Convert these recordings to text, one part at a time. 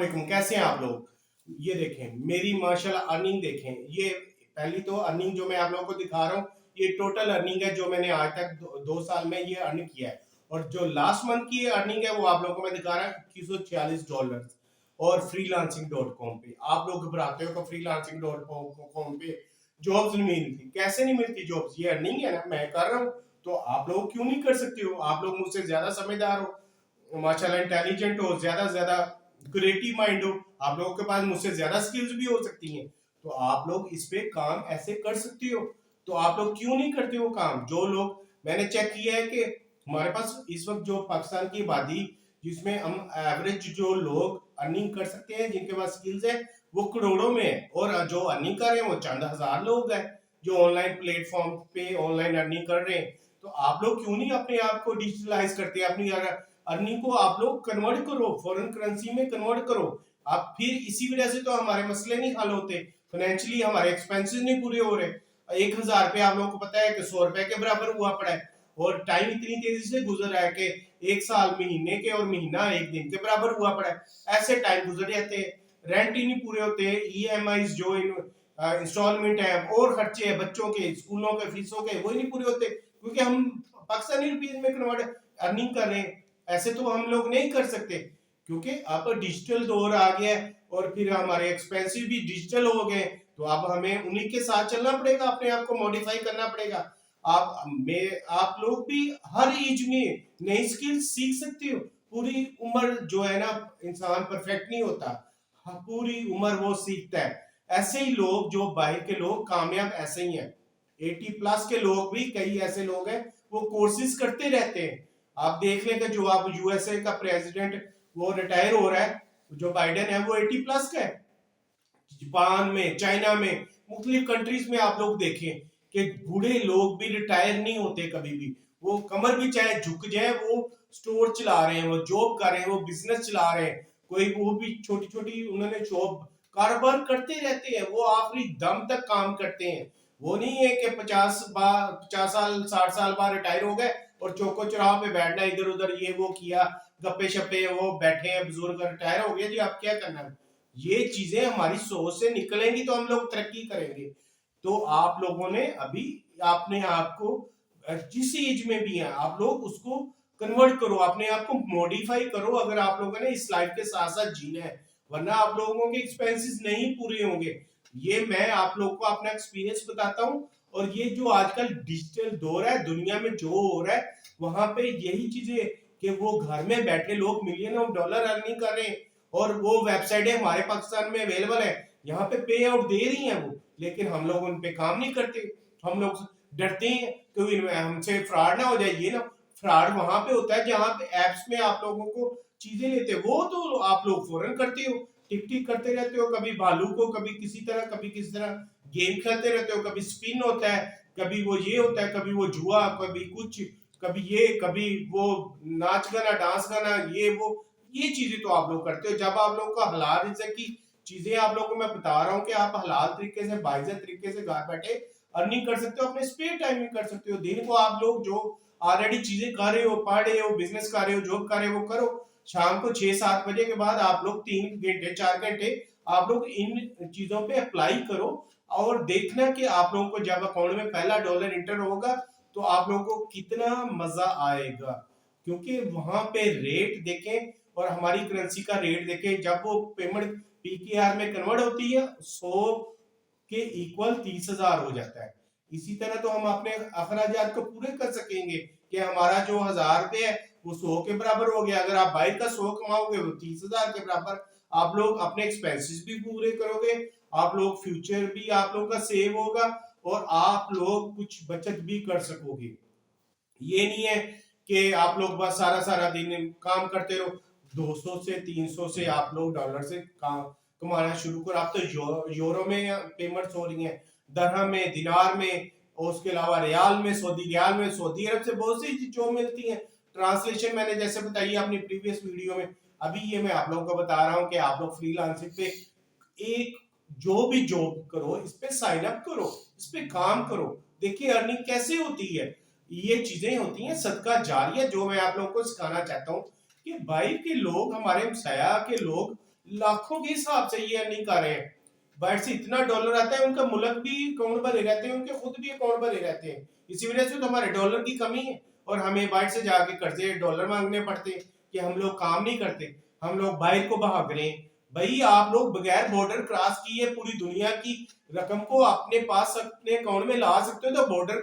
वालेकुम, कैसे हैं आप लोग? ये देखें मेरी माशाल्लाह अर्निंग देखें। ये पहली तो अर्निंग जो मैं आप लोगों को दिखा रहा हूँ, ये टोटल अर्निंग है जो मैंने आज तक 2 साल में ये अर्न किया है। और जो लास्ट मंथ की अर्निंग है वो आप लोगों को मैं दिखा रहा हूँ $2146 और freelancing.com पे। आप लोग घबराते हो कि freelancing.com पे जॉब्स नहीं मिलती। कैसे नहीं मिलती जॉब्स? ये अर्निंग है ना, मैं कर रहा हूँ, तो आप लोग क्यों नहीं कर सकते हो? आप लोग मुझसे ज्यादा समझदार हो, माशाल्लाह इंटेलिजेंट हो, ज्यादा से ज्यादा क्रिएटिव माइंड हो, आप लोगों के पास मुझसे ज्यादा स्किल्स भी हो सकती हैं, तो आप लोग इस पे काम ऐसे कर सकते हो। तो आप लोग क्यों नहीं करते हो काम? जो लोग, मैंने चेक किया है कि हमारे पास इस वक्त जो पाकिस्तान की आबादी, जिसमें हम एवरेज जो लोग अर्निंग कर सकते हैं, जिनके पास स्किल्स है, वो करोड़ों में है। और जो अर्निंग कर रहे हैं वो चंद हजार लोग हैं जो ऑनलाइन प्लेटफॉर्म पे ऑनलाइन अर्निंग कर रहे हैं। तो आप लोग क्यों नहीं अपने आप को डिजिटलाइज करते? अपनी अर्निंग को आप लोग कन्वर्ट करो, फॉरेन करेंसी में कन्वर्ट करो। आप फिर इसी वजह से तो हमारे मसले नहीं हल होते, फाइनेंशियली हमारे एक्सपेंसेस नहीं पूरे हो रहे। 1,000 रुपये आप लोगों को पता है कि 100 रुपए के बराबर हुआ पड़ा है, और टाइम इतनी तेजी से गुजर रहा है कि 1 साल महीने के और महीना 1 दिन के बराबर हुआ पड़ा है। ऐसे टाइम गुजर जाते हैं, रेंट ही नहीं पूरे होते, EMI जो इंस्टॉलमेंट है और खर्चे हैं बच्चों के, स्कूलों के, फीसों के, वो ही नहीं पूरे होते, क्योंकि हम पाकिस्तानी रुपीज में कन्वर्ट अर्निंग कर रहे हैं। ऐसे तो हम लोग नहीं कर सकते, क्योंकि अब डिजिटल दौर आ गया है और फिर हमारे एक्सपेंसिव भी डिजिटल हो गए, तो अब हमें उन्हीं के साथ चलना पड़ेगा, अपने आप को मॉडिफाई करना पड़ेगा। आप लोग भी हर एज में नई स्किल सीख सकते हो। पूरी उम्र जो है ना, इंसान परफेक्ट नहीं होता, हाँ, पूरी उम्र वो सीखता है। ऐसे ही लोग, जो बाहर के लोग कामयाब ऐसे ही हैं, 80+ के लोग भी, कई ऐसे लोग हैं वो कोर्सेज करते रहते हैं। आप देख लें कि जो आप USA का प्रेसिडेंट वो रिटायर हो रहा है, जो बाइडेन है, वो 80+ का है। जापान में, चाइना में, मुख्तलिफ कंट्रीज में आप लोग देखें कि बूढ़े लोग भी रिटायर नहीं होते कभी भी। वो कमर भी चाहे झुक जाए, वो स्टोर चला रहे हैं, वो जॉब कर रहे हैं, वो बिजनेस चला रहे हैं, कोई वो भी छोटी छोटी उन्होंने जॉब कारोबार करते रहते हैं, वो आखिरी दम तक काम करते हैं। वो नहीं है कि 50 साल 60 साल बाद रिटायर हो गए और चौको चौराहा पे बैठना, इधर उधर ये वो किया, गप्पे शप्पे, वो बैठे हैं बुजुर्ग, रिटायर हो गया जी, आप क्या करना है। ये चीजें हमारी सोच से निकलेंगी तो हम लोग तरक्की करेंगे। तो आप लोगों ने अभी अपने आप को, जिस एज में भी है, आप लोग उसको कन्वर्ट करो, अपने आप को मॉडिफाई करो, अगर आप लोगों ने इस लाइफ के साथ साथ जीना है, वरना आप लोगों के एक्सपेंसेस नहीं पूरे होंगे। ये मैं आप लोग को अपना एक्सपीरियंस बताता हूँ। और ये जो आजकल डिजिटल दौर है, दुनिया में जो हो रहा है, वहां पे यही चीजें कि वो घर में बैठे लोग मिलियन ऑफ डॉलर अर्निंग कर रहे हैं, और वो वेबसाइटें हमारे पाकिस्तान में अवेलेबल है, यहाँ पे पे आउट दे रही हैं वो, लेकिन हम लोग उन पे काम नहीं करते। हम लोग डरते हैं कि हमसे फ्रॉड ना हो जाए। ये ना, फ्रॉड वहां पे होता है जहां पे एप्स में आप लोगों को चीजें लेते हैं, वो तो आप लोग फौरन करते हो, टिक टिक करते रहते हो, कभी भालू को, कभी किसी तरह, कभी किसी तरह गेम खेलते रहते हो, कभी स्पिन होता है, कभी वो ये होता है, कभी वो जुआ, कभी कुछ, कभी ये, कभी वो नाच गाना, डांस गाना, ये वो, ये चीजें तो आप लोग करते हो। जब आप लोगों को हलाल रिज़्क़ की चीजें आप लोगों को मैं बता रहा हूँ कि आप हलाल तरीके से, बाइज़्ज़त तरीके से घर बैठे अर्निंग कर सकते हो, अपने स्पेयर टाइम में कर सकते हो। दिन को आप लोग जो ऑलरेडी चीजें कर रहे हो, पढ़ रहे हो, बिजनेस कर रहे हो, जॉब कर रहे हो, वो करो। शाम को 6-7 बजे के बाद आप लोग 3 घंटे 4 घंटे आप लोग इन चीजों पे अप्लाई करो, और देखना कि आप लोगों को जब अकाउंट में पहला डॉलर इंटर होगा तो आप लोगों को कितना मजा आएगा। क्योंकि वहां पे रेट देखें और हमारी करेंसी का रेट देखें, जब वो पेमेंट PKR में कन्वर्ट होती है, 100 के इक्वल 30,000 हो जाता है। इसी तरह तो हम अपने अखराजात को पूरे कर सकेंगे कि हमारा जो 1,000 रुपये है वो 100 के बराबर हो गया। अगर आप बाइक का 100 कमाओगे, वो 30,000 के बराबर। आप लोग अपने एक्सपेंसेस भी पूरे करोगे, आप लोग फ्यूचर भी आप लोग का सेव होगा, और आप लोग कुछ बचत भी कर सकोगे। ये नहीं है कि आप लोग बस सारा सारा दिन काम करते रहो। 200 से 300 से आप लोग डॉलर से काम कमाना शुरू करो। आप तो यूरो में पेमेंट्स हो रही हैं, दरहम में, दिनार में, और उसके अलावा रियाल में, सऊदी रियाल में, सऊदी अरब से बहुत सी जो मिलती हैं। ट्रांसलेशन मैंने जैसे बताई अपनी प्रीवियस वीडियो में। अभी ये मैं आप लोगों को बता रहा हूँ कि आप लोग फ्रीलांसिंग पे एक जो भी जॉब करो, इस पे साइन अप करो, इस पे काम करो, देखिए अर्निंग कैसे होती है। ये चीजें होती हैं सदका जारिया, जो मैं आप लोगों को सिखाना चाहता हूँ कि भाई के लोग, हमारे हमसाया के लोग लाखों के हिसाब से ये अर्निंग कर रहे हैं। बाहर से इतना डॉलर आता है, उनका मुल्क भी अकाउंट भरे रहते हैं, उनके खुद भी अकाउंट भरे रहते हैं। इसी वजह से तो हमारे डॉलर की कमी है और हमें बाहर से जाके कर्जे डॉलर मांगने पड़ते हैं कि हम लोग काम नहीं करते, हम लोग बाहर को भाग रहे हैं। भाई आप लोग बगैर बॉर्डर क्रॉस किए पूरी दुनिया की रकम को अपने पास अपने अकाउंट में ला सकते हो, तो बॉर्डर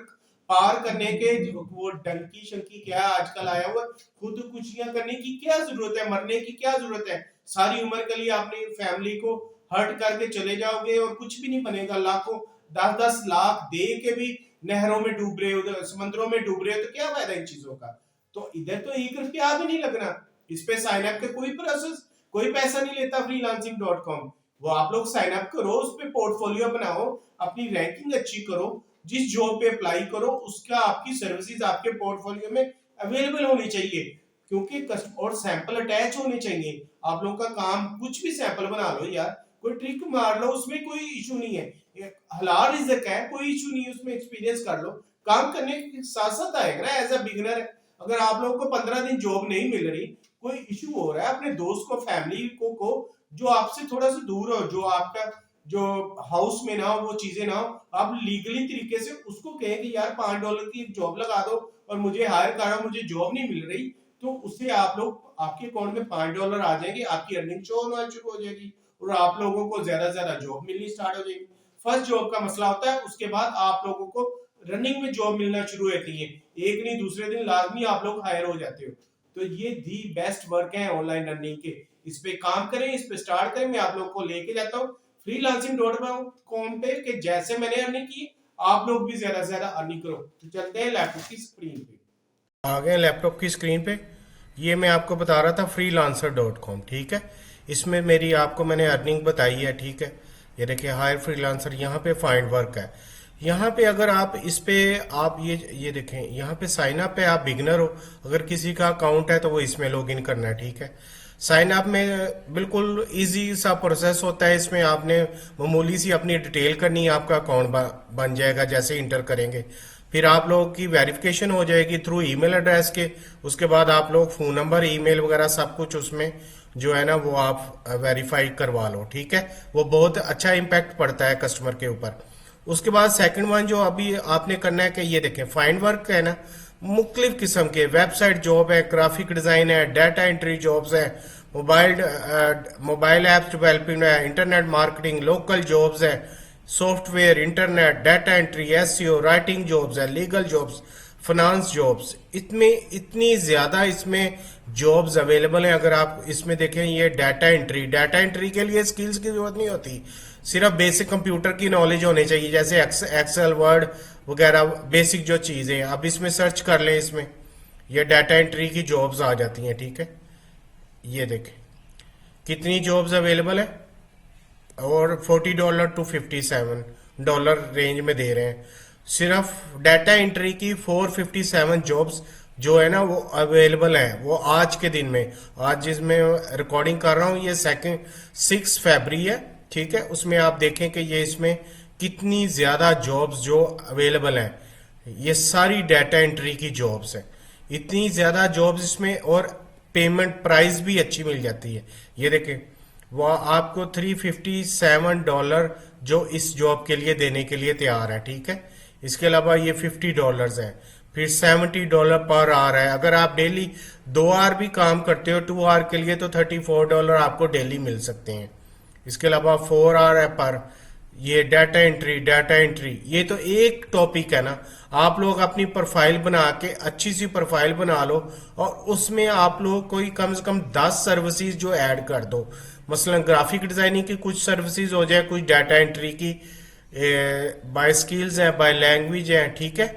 पार करने के वो डंकी शंकी क्या आजकल आया हुआ, खुदकुशियां करने की क्या जरूरत है, मरने की क्या जरूरत है। सारी उम्र के लिए अपनी फैमिली को हर्ट करके चले जाओगे और कुछ भी नहीं बनेगा। लाखों 10-10 लाख दे के भी नहरों में डूब रहे हो, समुद्रों में डूब रहे हो, तो क्या फायदा इन चीजों का। तो इधर तो 1 रुपया भी नहीं लगना, इस पे साइन अप के कोई प्रोसेस, कोई पैसा नहीं लेता freelancing.com। वो आप लोग साइन अप करो, उस पे पोर्टफोलियो बनाओ, अपनी रैंकिंग अच्छी करो, जिस जॉब पे अप्लाई करो उसका आपकी सर्विसेज आपके पोर्टफोलियो में अवेलेबल होनी चाहिए, क्योंकि और सैंपल अटैच होने चाहिए। आप लोगों का काम कुछ भी सैंपल बना लो यार, कोई ट्रिक मार लो, उसमें कोई इशू नहीं है, हलाल रिज़्क है, कोई इशू नहीं है, उसमें एक्सपीरियंस कर लो, काम करने के साथ साथ आएगा ना। एज अ बिगिनर अगर आप लोगों को 15 दिन जॉब नहीं मिल रही, कोई इशू हो रहा है, अपने दोस्त को, फैमिली को जो आपसे थोड़ा सा दूर हो, जो आपका जो हाउस में ना हो, वो चीजें ना हो, आप लीगली तरीके से उसको कहें कि यार $5 की जॉब लगा दो और मुझे हायर करो, मुझे जॉब नहीं मिल रही, तो उससे आप लोग आपके अकाउंट में $5 आ जाएंगे, आपकी अर्निंग शो होना शुरू हो जाएगी और आप लोगों को ज्यादा से ज्यादा जॉब मिलनी स्टार्ट हो जाएगी। फर्स्ट जॉब का मसला होता है, उसके बाद आप लोगों को रनिंग में जॉब मिलना शुरू होती है, एक नहीं दूसरे दिन लाजमी आप लोग हायर हो जाते हो। तो ये दी बेस्ट वर्क है ऑनलाइन अर्निंग के, इस पे काम करें, इस पे स्टार्ट करें। मैं आप लोग को लेके जाता हूँ freelancing.com पे कि जैसे मैंने अर्निंग की आप लोग भी ज्यादा से ज्यादा अर्निंग करो। तो चलते हैं लैपटॉप की स्क्रीन पे, आ गए लैपटॉप की स्क्रीन पे। ये मैं आपको बता रहा था freelancer.com, ठीक है। इसमें मेरी आपको मैंने अर्निंग बताई है, ठीक है। ये देखिए हायर फ्रीलांसर, यहाँ पे फाइंड वर्क है। यहाँ पे अगर आप इस पे आप ये देखें, यहाँ पे साइन अप है, आप बिगनर हो, अगर किसी का अकाउंट है तो वो इसमें लॉग इन करना है, ठीक है। साइन अप में बिल्कुल इजी सा प्रोसेस होता है, इसमें आपने मामूली सी अपनी डिटेल करनी है, आपका अकाउंट बन जाएगा जैसे इंटर करेंगे। फिर आप लोगों की वेरिफिकेशन हो जाएगी थ्रू ईमेल एड्रेस के, उसके बाद आप लोग फोन नंबर, ईमेल वगैरह सब कुछ उसमें जो है ना वो आप वेरीफाई करवा लो, ठीक है। वो बहुत अच्छा इम्पैक्ट पड़ता है कस्टमर के ऊपर। उसके बाद सेकंड वन जो अभी आपने करना है कि ये देखें फाइंड वर्क है ना, मुख्तलिफ किस्म के वेबसाइट जॉब है, ग्राफिक डिजाइन है, डाटा एंट्री जॉब्स है, मोबाइल ऐप्स डेवलपिंग है, इंटरनेट मार्केटिंग, लोकल जॉब्स है, software, internet, data entry, SEO, writing jobs है, लीगल जॉब्स, फाइनेंस जॉब्स, इतनी ज्यादा इसमें जॉब्स अवेलेबल हैं। अगर आप इसमें देखें ये डाटा एंट्री के लिए स्किल्स की जरूरत नहीं होती, सिर्फ बेसिक कंप्यूटर की नॉलेज होनी चाहिए, जैसे एक्सेल, वर्ड वगैरह बेसिक जो चीजें। अब इसमें सर्च कर लें, इसमें ये डाटा एंट्री की जॉब्स आ जाती हैं, ठीक है। ये देखें कितनी जॉब्स अवेलेबल है और $40 to $57 रेंज में दे रहे हैं। सिर्फ डाटा एंट्री की 457 जॉब्स जो है ना वो अवेलेबल है, वो आज के दिन में, आज जिसमें रिकॉर्डिंग कर रहा हूँ ये 6 फरवरी है, ठीक है। उसमें आप देखें कि ये इसमें कितनी ज्यादा जॉब्स जो अवेलेबल हैं, ये सारी डाटा एंट्री की जॉब्स हैं, इतनी ज्यादा जॉब्स इसमें, और पेमेंट प्राइस भी अच्छी मिल जाती है। ये देखें वो आपको $357 जो इस जॉब के लिए देने के लिए तैयार है, ठीक है। इसके अलावा ये $50 है, फिर $70 पर आवर है। अगर आप डेली 2 आवर भी काम करते हो 2 आवर के लिए तो $34 आपको डेली मिल सकते हैं। इसके अलावा 4 आवर है पर। ये डाटा एंट्री ये तो एक टॉपिक है ना, आप लोग अपनी प्रोफाइल बना के अच्छी सी प्रोफाइल बना लो और उसमें आप लोग कोई कम से कम 10 सर्विसेज जो ऐड कर दो, मसलन ग्राफिक डिजाइनिंग की कुछ सर्विसेज हो जाए, कुछ डाटा एंट्री की बाय स्किल्स है, बाय लैंग्वेज है, ठीक है।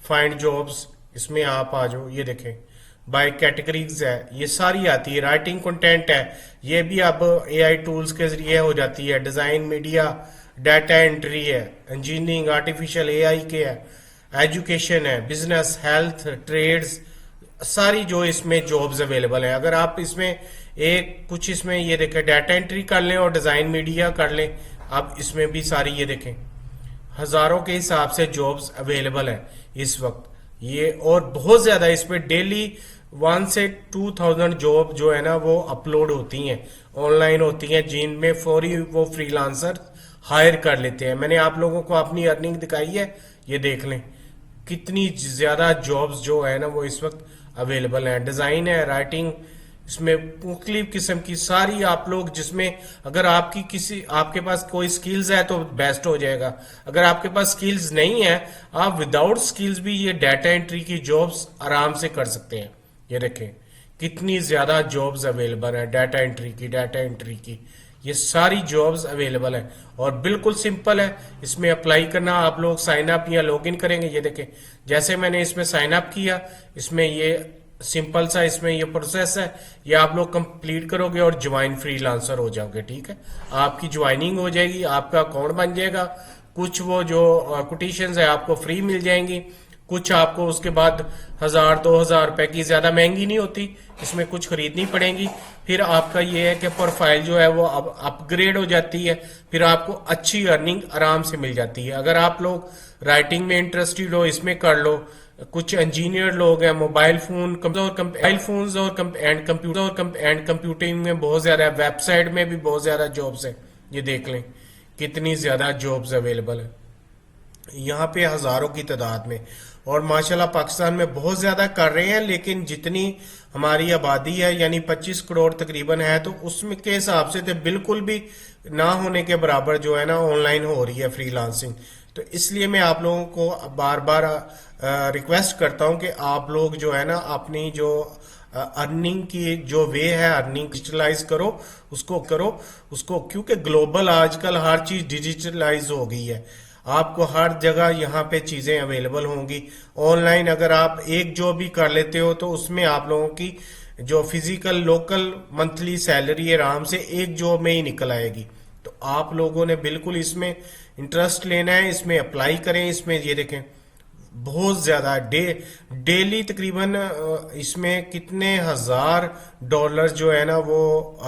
फाइंड जॉब्स इसमें आप आ जाओ, ये देखें बाय कैटेगरीज है, ये सारी आती है। राइटिंग कंटेंट है, ये भी अब एआई टूल्स के जरिए हो जाती है। डिजाइन, मीडिया, डाटा एंट्री है, इंजीनियरिंग, आर्टिफिशियल एआई के है, एजुकेशन है, बिजनेस, हेल्थ, ट्रेड्स, सारी जो इसमें जॉब्स अवेलेबल है। अगर आप इसमें कुछ इसमें ये देखें डाटा एंट्री कर लें और डिजाइन मीडिया कर लें, आप इसमें भी सारी ये देखें हजारों के हिसाब से जॉब्स अवेलेबल है इस वक्त ये, और बहुत ज्यादा इस पे डेली 1 से 2000 जॉब जो है ना वो अपलोड होती हैं ऑनलाइन होती हैं जिनमें फौरी वो फ्रीलांसर हायर कर लेते हैं। मैंने आप लोगों को अपनी अर्निंग दिखाई है, ये देख लें कितनी ज्यादा जॉब्स जो है ना वो इस वक्त अवेलेबल हैं। डिजाइन है, राइटिंग, इसमें मुख्तलिफ किस्म की सारी आप लोग, जिसमें अगर आपके पास कोई स्किल्स है तो बेस्ट हो जाएगा। अगर आपके पास स्किल्स नहीं है, आप विदाउट स्किल्स भी ये डाटा एंट्री की जॉब्स आराम से कर सकते हैं। ये देखें कितनी ज्यादा जॉब्स अवेलेबल है डाटा एंट्री की, ये सारी जॉब्स अवेलेबल है और बिल्कुल सिंपल है इसमें अप्लाई करना। आप लोग साइन अप या लॉगिन करेंगे, ये देखें जैसे मैंने इसमें साइन अप किया, इसमें ये सिंपल सा इसमें ये प्रोसेस है, ये आप लोग कंप्लीट करोगे और ज्वाइन फ्रीलांसर हो जाओगे। ठीक है, आपकी ज्वाइनिंग हो जाएगी, आपका अकाउंट बन जाएगा। कुछ वो जो कोटेशंस है आपको फ्री मिल जाएंगी, कुछ आपको उसके बाद 1000-2000 रुपए की, ज्यादा महंगी नहीं होती, इसमें कुछ खरीदनी पड़ेगी। फिर आपका ये है कि प्रोफाइल जो है वो अब अपग्रेड हो जाती है, फिर आपको अच्छी अर्निंग आराम से मिल जाती है। अगर आप लोग राइटिंग में इंटरेस्टेड हो, इसमें कर लो। कुछ इंजीनियर लोग हैं, मोबाइल फोन एंड कंप्यूटिंग में बहुत ज्यादा, वेबसाइट में भी बहुत ज्यादा जॉब्स है। ये देख लें कितनी ज्यादा जॉब्स अवेलेबल है यहाँ पे, हजारों की तादाद में। और माशाल्लाह पाकिस्तान में बहुत ज्यादा कर रहे हैं, लेकिन जितनी हमारी आबादी है यानी 25 करोड़ तकरीबन है, तो उसमें के हिसाब से तो बिल्कुल भी ना होने के बराबर जो है ना ऑनलाइन हो रही है फ्रीलांसिंग। तो इसलिए मैं आप लोगों को बार बार रिक्वेस्ट करता हूं कि आप लोग जो है ना अपनी जो अर्निंग की जो वे है, अर्निंग डिजिटलाइज करो उसको, क्योंकि ग्लोबल आजकल हर चीज डिजिटलाइज हो गई है। आपको हर जगह यहाँ पे चीजें अवेलेबल होंगी ऑनलाइन। अगर आप एक जॉब भी कर लेते हो तो उसमें आप लोगों की जो फिजिकल लोकल मंथली सैलरी आराम से एक जॉब में ही निकल आएगी। तो आप लोगों ने बिल्कुल इसमें इंटरेस्ट लेना है, इसमें अप्लाई करें। इसमें ये देखें बहुत ज्यादा डेली तकरीबन इसमें कितने $1000 जो है ना वो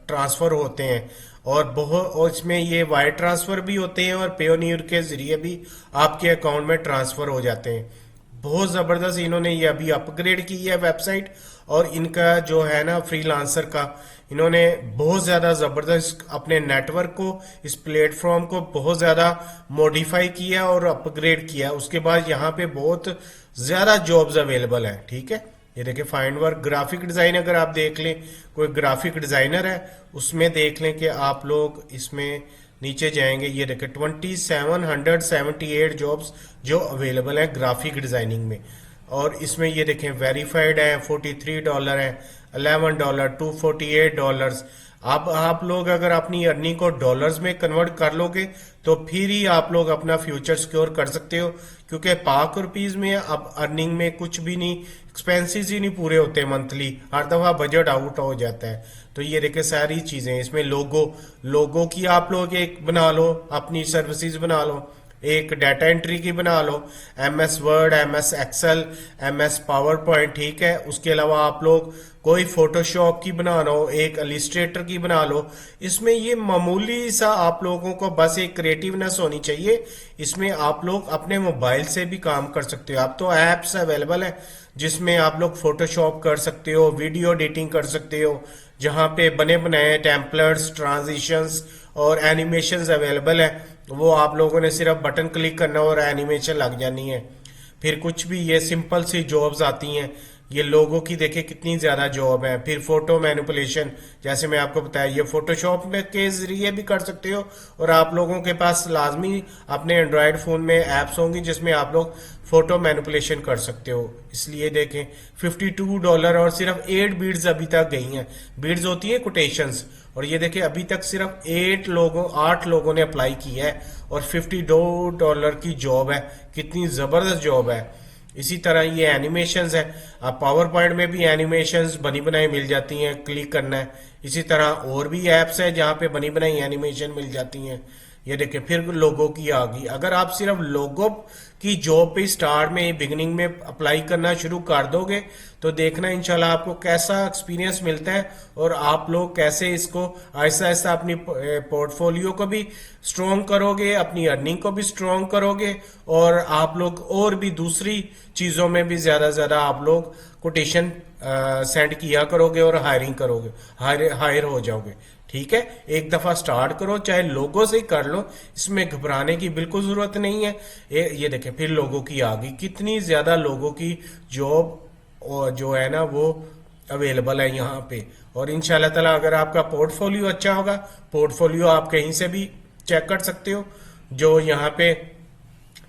ट्रांसफर होते हैं, और इसमें ये वायर ट्रांसफर भी होते हैं और पेयोनियर के जरिए भी आपके अकाउंट में ट्रांसफर हो जाते हैं। बहुत जबरदस्त इन्होंने ये अभी अपग्रेड की है वेबसाइट, और इनका जो है ना फ्रीलांसर का, इन्होंने बहुत ज्यादा जबरदस्त अपने नेटवर्क को, इस प्लेटफॉर्म को बहुत ज्यादा मॉडिफाई किया और अपग्रेड किया। उसके बाद यहाँ पे बहुत ज्यादा जॉब्स अवेलेबल है। ठीक है, ये देखिए फाइंड वर्क, ग्राफिक डिजाइन, अगर आप देख लें कोई ग्राफिक डिजाइनर है उसमें देख लें कि आप लोग इसमें नीचे जाएंगे, ये देखिए 2778 जॉब्स जो अवेलेबल है ग्राफिक डिजाइनिंग में। और इसमें ये देखें वेरीफाइड है, $43 है, $11, $248। आप लोग अगर अपनी अर्निंग को डॉलर्स में कन्वर्ट कर लोगे तो फिर ही आप लोग अपना फ्यूचर सिक्योर कर सकते हो, क्योंकि पाक रुपीज में अब अर्निंग में कुछ भी नहीं, एक्सपेंसेस ही नहीं पूरे होते मंथली, हर दफा बजट आउट हो जाता है। तो ये देखे सारी चीजें इसमें, लोगो की आप लोग एक बना लो, अपनी सर्विसेज बना लो, एक डाटा एंट्री की बना लो, MS Word, MS Excel, MS PowerPoint. ठीक है, उसके अलावा आप लोग कोई फोटोशॉप की बना लो, एक इलिस्ट्रेटर की बना लो। इसमें ये मामूली सा आप लोगों को बस एक क्रिएटिवनेस होनी चाहिए। इसमें आप लोग अपने मोबाइल से भी काम कर सकते हो। अब तो एप्स अवेलेबल है जिसमें आप लोग फोटोशॉप कर सकते हो, वीडियो एडिटिंग कर सकते हो, जहां पे बने बनाए टेम्पलेट्स, ट्रांजिशंस और एनिमेशंस अवेलेबल है। वो आप लोगों ने सिर्फ बटन क्लिक करना और एनिमेशन लग जानी है। फिर कुछ भी ये सिंपल सी जॉब्स आती हैं, ये लोगों की देखे कितनी ज्यादा जॉब है। फिर फोटो मैनिपुलेशन, जैसे मैं आपको बताया, ये फोटोशॉप में के जरिए भी कर सकते हो, और आप लोगों के पास लाजमी अपने एंड्रॉयड फोन में एप्स होंगी जिसमें आप लोग फोटो मैनिपुलेशन कर सकते हो। इसलिए देखें $52 और सिर्फ 8 बीड्स अभी तक गई हैं। बीड्स होती है कोटेशंस, और ये देखिए अभी तक सिर्फ 8 लोगों ने अप्लाई किया है और $52 की जॉब है। कितनी जबरदस्त जॉब है। इसी तरह ये एनिमेशंस है, आप पावर पॉइंट में भी एनिमेशंस बनी बनाई मिल जाती हैं, क्लिक करना है। इसी तरह और भी एप्स है जहां पे बनी बनाई एनिमेशन मिल जाती हैं। ये देखिए फिर लोगो की आ गई। अगर आप सिर्फ लोगो की जॉब पे स्टार्ट में बिगिनिंग में अप्लाई करना शुरू कर दोगे तो देखना इंशाल्लाह आपको कैसा एक्सपीरियंस मिलता है, और आप लोग कैसे इसको आहिस्ता आहिस्ता अपनी पोर्टफोलियो को भी स्ट्रॉन्ग करोगे, अपनी अर्निंग को भी स्ट्रॉन्ग करोगे, और आप लोग और भी दूसरी चीजों में भी ज्यादा आप लोग कोटेशन सेंड किया करोगे और हायरिंग करोगे, हायर हो जाओगे। ठीक है, एक दफा स्टार्ट करो, चाहे लोगों से ही कर लो, इसमें घबराने की बिल्कुल जरूरत नहीं है। ये देखें, फिर लोगों की आ गई, कितनी ज्यादा लोगों की जॉब और जो है ना वो अवेलेबल है यहाँ पे। और इंशाल्लाह ताला अगर आपका पोर्टफोलियो अच्छा होगा, पोर्टफोलियो आप कहीं से भी चेक कर सकते हो, जो यहाँ पे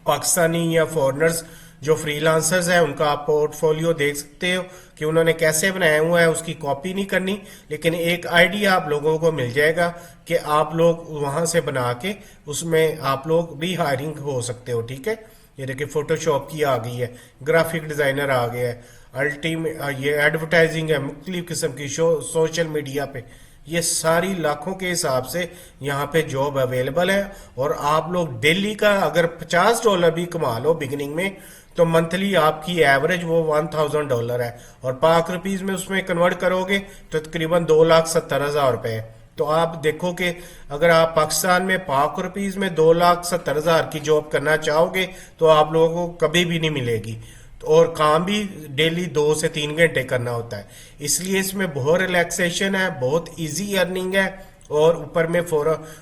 पाकिस्तानी या फॉरेनर्स जो फ्रीलांसर्स हैं उनका आप पोर्टफोलियो देख सकते हो कि उन्होंने कैसे बनाया हुआ है। उसकी कॉपी नहीं करनी, लेकिन एक आइडिया आप लोगों को मिल जाएगा कि आप लोग वहां से बना के उसमें आप लोग भी हायरिंग हो सकते हो। ठीक है, ये देखिए फोटोशॉप की आ गई है, ग्राफिक डिजाइनर आ गया है, अल्टीमेट ये एडवर्टाइजिंग है मुख्तलिफ किस्म की सोशल मीडिया पे, ये सारी लाखों के हिसाब से यहाँ पे जॉब अवेलेबल है। और आप लोग डेली का अगर $50 भी कमा लो बिगिनिंग में, तो मंथली आपकी एवरेज वो $1000 है, और पाक रुपीज में उसमें कन्वर्ट करोगे तो तकरीबन 2,70,000 रुपए है। तो आप देखो कि अगर आप पाकिस्तान में पाक रुपीज में 2,70,000 की जॉब करना चाहोगे तो आप लोगों को कभी भी नहीं मिलेगी। और काम भी डेली 2 से 3 घंटे करना होता है, इसलिए इसमें बहुत रिलैक्सेशन है, बहुत इजी अर्निंग है। और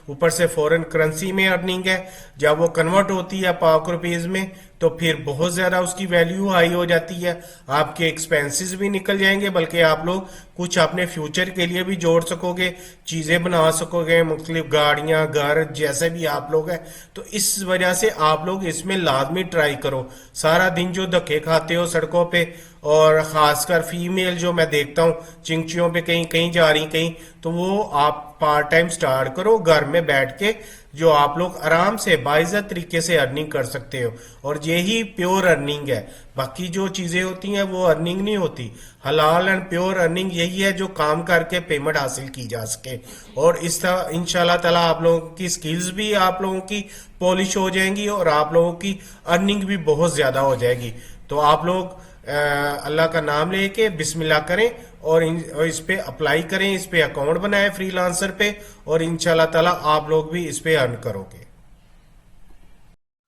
ऊपर से फॉरेन करेंसी में अर्निंग है। जब वो कन्वर्ट होती है पाक रुपीज में तो फिर बहुत ज्यादा उसकी वैल्यू हाई हो जाती है। आपके एक्सपेंसेस भी निकल जाएंगे, बल्कि आप लोग कुछ अपने फ्यूचर के लिए भी जोड़ सकोगे, चीजें बना सकोगे, मुख्तलिफ गाड़ियां, घर, जैसे भी आप लोग हैं। तो इस वजह से आप लोग इसमें लाजमी ट्राई करो। सारा दिन जो धक्के खाते हो सड़कों पे, और खासकर फीमेल जो मैं देखता हूँ चिंचियों पे कहीं कहीं जा रही कहीं, तो वो आप पार्ट टाइम स्टार्ट करो घर में बैठ के, जो आप लोग आराम से बाइज्जत तरीके से अर्निंग कर सकते हो। और यही प्योर अर्निंग है, बाकी जो चीजें होती हैं वो अर्निंग नहीं होती। हलाल एंड प्योर अर्निंग यही है जो काम करके पेमेंट हासिल की जा सके। और इस तरह इंशाल्लाह ताला आप लोगों की स्किल्स भी आप लोगों की पॉलिश हो जाएंगी और आप लोगों की अर्निंग भी बहुत ज्यादा हो जाएगी। तो आप लोग अल्लाह का नाम लेके बिस्मिल्लाह करें और इस पे अप्लाई करें, इस पे अकाउंट बनाएं फ्रीलांसर पे, और इंशाल्लाह ताला आप लोग भी इस पे अर्न करोगे।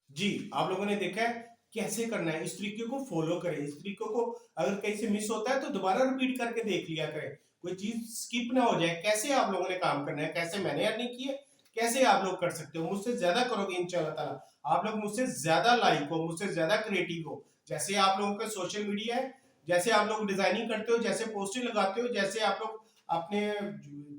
जी, आप लोगों ने देखा है कैसे करना है। इस तरीके को फॉलो करें, इस तरीके को अगर कहीं से मिस होता है तो दोबारा रिपीट करके देख लिया करें, कोई चीज स्किप ना हो जाए। कैसे आप लोगों ने काम करना है, कैसे मैंने अर्निंग की है, कैसे आप लोग कर सकते हो। मुझसे ज्यादा करोगे इंशाल्लाह ताला, आप लोग मुझसे ज्यादा लाइक हो, मुझसे ज्यादा क्रिएटिव हो। जैसे आप लोगों का सोशल मीडिया है, जैसे आप लोग डिजाइनिंग करते हो, जैसे पोस्टर लगाते हो, जैसे आप लोग अपने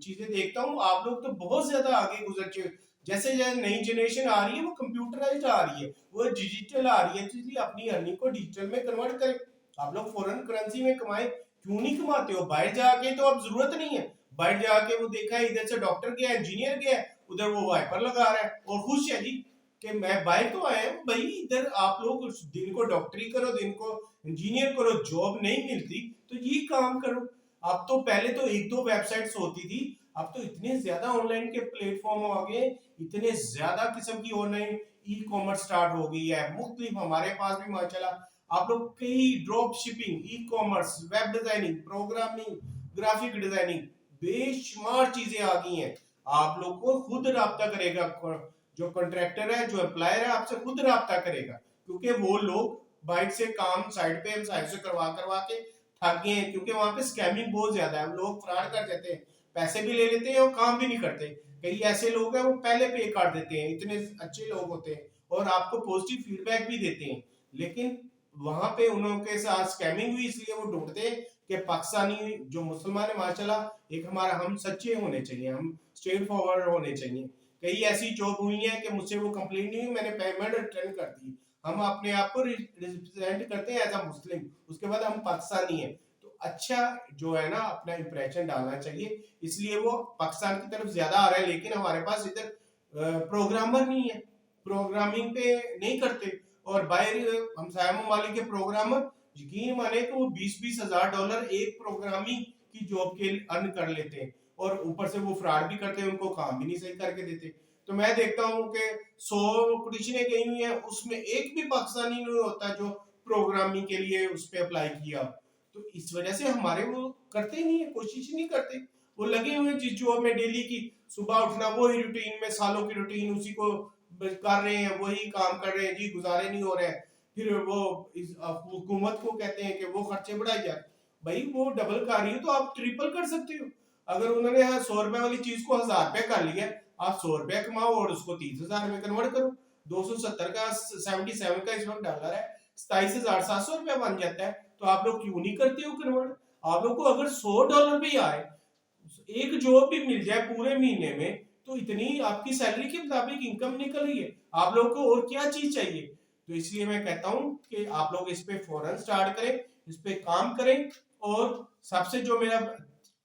चीजें देखता हूँ, आप लोग तो बहुत ज्यादा आगे गुजर चुके। जैसे जैसे नई जनरेशन आ रही है वो कंप्यूटराइज्ड आ रही है, वो डिजिटल आ रही है, तो इसलिए अपनी अर्निंग को डिजिटल में कन्वर्ट करें। आप लोग फॉरेन करेंसी में कमाएं, क्यों नहीं कमाते हो? बाहर जाके तो अब जरूरत नहीं है। बाहर जाके वो देखा है इधर से डॉक्टर गया, इंजीनियर गया, उधर वो वाइपर लगा रहा है और खुश है जी कि मैं बाहर तो आया हूँ। भाई इधर आप लोग दिन को डॉक्टरी करो, दिन को इंजीनियर करो, जॉब नहीं मिलती तो ये काम करो। अब तो पहले तो एक दो वेबसाइट्स होती थी, अब तो इतने ज्यादा ऑनलाइन के प्लेटफॉर्म आ गए, इतने ज्यादा किस्म की ऑनलाइन ई कॉमर्स स्टार्ट हो गई है मुख्तलिफ। हमारे पास भी माशाल्लाह आप लोग कई drop shipping, e commerce, web designing, programming, graphic designing, बेशुमार चीजें आ गई हैं। आप लोग को खुद राब्ता करेगा, जो कॉन्ट्रैक्टर है, जो एम्प्लॉयर है, आपसे खुद राब्ता करेगा, क्योंकि वो लोग बाइट से काम साइड पे हम साइड से करवा करवा के थक गए हैं, क्योंकि वहां पे स्कैमिंग बहुत ज्यादा है। लोग फ्रॉड कर देते हैं, पैसे भी ले लेते हैं और काम भी नहीं करते। कई ऐसे लोग हैं वो पहले पे कर देते हैं, इतने अच्छे लोग होते हैं और आपको पॉजिटिव फीडबैक भी देते हैं, लेकिन वहां पे उनके साथ स्कैमिंग हुई, इसलिए वो ढूंढते हैं कि पाकिस्तानी जो मुसलमान है माशाल्लाह, एक हमारा हम सच्चे होने चाहिए, हम स्ट्रेट फॉरवर्ड होने चाहिए। कई ऐसी जॉब हुई है कि मुझसे वो कंप्लेन नहीं हुई, मैंने पेमेंट रिटर्न कर दी। हम अपने आप को रिप्रेजेंट करते हैं एज अ मुस्लिम, उसके बाद हम पाकिस्तानी हैं, तो अच्छा जो है ना अपना इंप्रेशन डालना चाहिए, इसलिए वो पाकिस्तान की तरफ ज्यादा आ रहा है। लेकिन हमारे पास इधर प्रोग्रामर नहीं है, प्रोग्रामिंग पे नहीं करते। और बाहर हमसाया ममालिक के प्रोग्रामर यकीन माने तो वो 20-20 हजार डॉलर एक प्रोग्रामिंग की जॉब के अर्न कर लेते हैं, और ऊपर से वो फ्रॉड भी करते हैं, उनको काम भी नहीं सही करके देते। तो मैं देखता हूँ कि 100 पिटिशनें गई हुई हैं, उसमें एक भी पाकिस्तानी नहीं होता जो प्रोग्रामिंग के लिए उस पर अप्लाई किया। तो इस वजह से हमारे वो करते ही नहीं है, कोशिश ही नहीं करते। वो लगे हुए हैं जिस जॉब में डेली की सुबह उठना, वही रूटीन में, सालों की रूटीन उसी को कर रहे हैं, वही काम कर रहे हैं जी, गुजारे नहीं हो रहे हैं। फिर वो इस हुकूमत को कहते हैं कि वो खर्चे बढ़ाई जाए। भाई वो डबल कर रही है तो आप ट्रिपल कर सकते हो। अगर उन्होंने 100 रुपए वाली चीज को 1000 रुपए कर लिया, आप 100 रुपए कमाओ और उसको 30,000 में कन्वर्ट करो। 270 का 77 का इस वक्त डॉलर है, 27,700 रुपया बन जाता है। तो आप लोग क्यों नहीं करते हो कन्वर्ट? आप लोग को अगर $100 भी आए, एक जॉब भी मिल जाए पूरे महीने में, तो इतनी आपकी सैलरी के मुताबिक इनकम निकल रही है, आप लोग को और क्या चीज चाहिए? तो इसलिए मैं कहता हूं कि आप लोग इस पे फौरन स्टार्ट करें, इस पे काम करें। और सबसे जो मेरा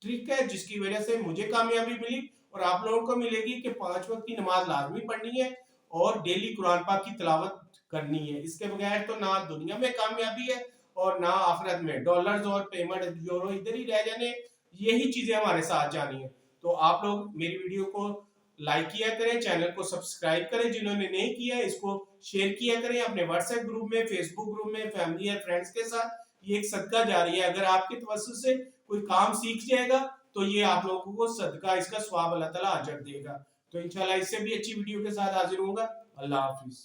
ट्रिक है जिसकी वजह से मुझे कामयाबी मिली और आप लोगों को मिलेगी, कि 5 वक्त की नमाज लाजमी पढ़नी है और डेली कुरान पाक की तिलावत करनी है। इसके बगैर तो ना दुनिया में कामयाबी है और ना आखिरत में। डॉलर्स और पेमेंट यूरो इधर ही रह जाने, यही चीजें हमारे साथ जानी है। तो आप लोग मेरी वीडियो को लाइक किया करें, चैनल को सब्सक्राइब करें, जिन्होंने नहीं किया इसको शेयर किया करें अपने व्हाट्सएप ग्रुप में, फेसबुक ग्रुप में, फैमिली या फ्रेंड्स के साथ। ये एक सदका जारी है, अगर आपके तवज्जुह से कोई काम सीख जाएगा तो ये आप लोगों को सदका, इसका स्वाब अल्लाह ताला अजर देगा। तो इंशाल्लाह इससे भी अच्छी वीडियो के साथ हाजिर होऊंगा। अल्लाह हाफिज।